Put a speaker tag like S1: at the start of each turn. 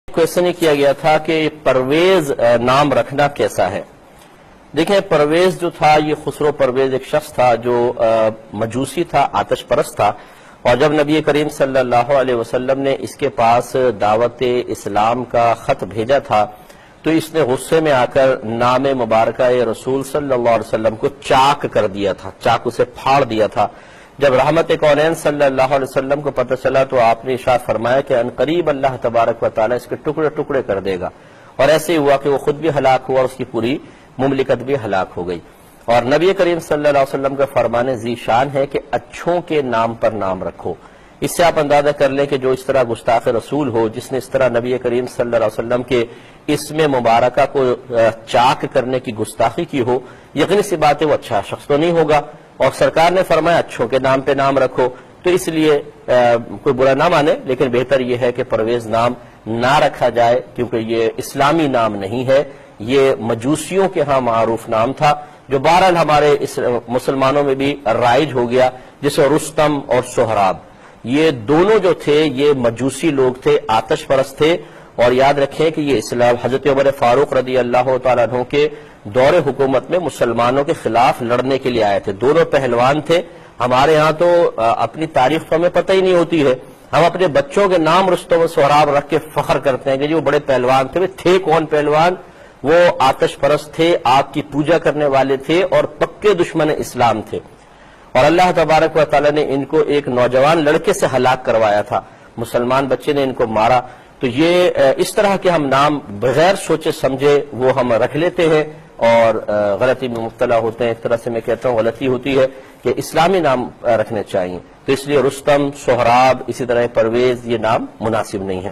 S1: Question یہ کیا گیا تھا کہ پرویز نام رکھنا کیسا ہے؟ دیکھیں، پرویز جو تھا یہ خسرو پرویز ایک شخص تھا جو مجوسی تھا، آتش پرست تھا، اور جب نبی کریم صلی اللہ علیہ وسلم نے اس کے پاس دعوت اسلام کا خط بھیجا تھا تو اس نے غصے میں آ کر نام مبارکہ رسول صلی اللہ علیہ وسلم کو چاک کر دیا تھا، چاقو سے پھاڑ دیا تھا۔ جب رحمت کونین صلی اللہ علیہ وسلم کو پتہ چلا تو آپ نے ارشاد فرمایا کہ ان قریب اللہ تبارک و تعالیٰ اس کے ٹکڑے ٹکڑے کر دے گا، اور ایسے ہی ہوا کہ وہ خود بھی ہلاک ہوا اور اس کی پوری مملکت بھی ہلاک ہو گئی۔ اور نبی کریم صلی اللہ علیہ وسلم کا فرمان ذی شان ہے کہ اچھوں کے نام پر نام رکھو۔ اس سے آپ اندازہ کر لیں کہ جو اس طرح گستاخ رسول ہو، جس نے اس طرح نبی کریم صلی اللہ علیہ وسلم کے اسم مبارکہ کو چاک کرنے کی گستاخی کی ہو، یقینی سی بات ہے وہ اچھا شخص تو نہیں ہوگا۔ اور سرکار نے فرمایا اچھوں کے نام پہ نام رکھو، تو اس لیے کوئی برا نہ مانے، لیکن بہتر یہ ہے کہ پرویز نام نہ رکھا جائے، کیونکہ یہ اسلامی نام نہیں ہے، یہ مجوسیوں کے ہاں معروف نام تھا جو بہرحال ہمارے مسلمانوں میں بھی رائج ہو گیا، جسے رستم اور سہراب، یہ دونوں جو تھے یہ مجوسی لوگ تھے، آتش پرست تھے۔ اور یاد رکھیں کہ یہ اسلام حضرت عمر فاروق رضی اللہ تعالیٰ عنہ کے دور حکومت میں مسلمانوں کے خلاف لڑنے کے لیے آئے تھے، دونوں پہلوان تھے۔ ہمارے ہاں تو اپنی تاریخ تو ہمیں پتہ ہی نہیں ہوتی ہے، ہم اپنے بچوں کے نام رستم و سہراب رکھ کے فخر کرتے ہیں کہ جی وہ بڑے پہلوان تھے۔ تھے کون پہلوان؟ وہ آتش پرست تھے، آگ کی پوجا کرنے والے تھے اور پکے دشمن اسلام تھے، اور اللہ تبارک و تعالیٰ نے ان کو ایک نوجوان لڑکے سے ہلاک کروایا تھا، مسلمان بچے نے ان کو مارا۔ تو یہ اس طرح کے ہم نام بغیر سوچے سمجھے وہ ہم رکھ لیتے ہیں اور غلطی میں مبتلا ہوتے ہیں۔ ایک طرح سے میں کہتا ہوں غلطی ہوتی ہے کہ اسلامی نام رکھنے چاہیے، تو اس لیے رستم، سہراب، اسی طرح پرویز یہ نام مناسب نہیں ہے۔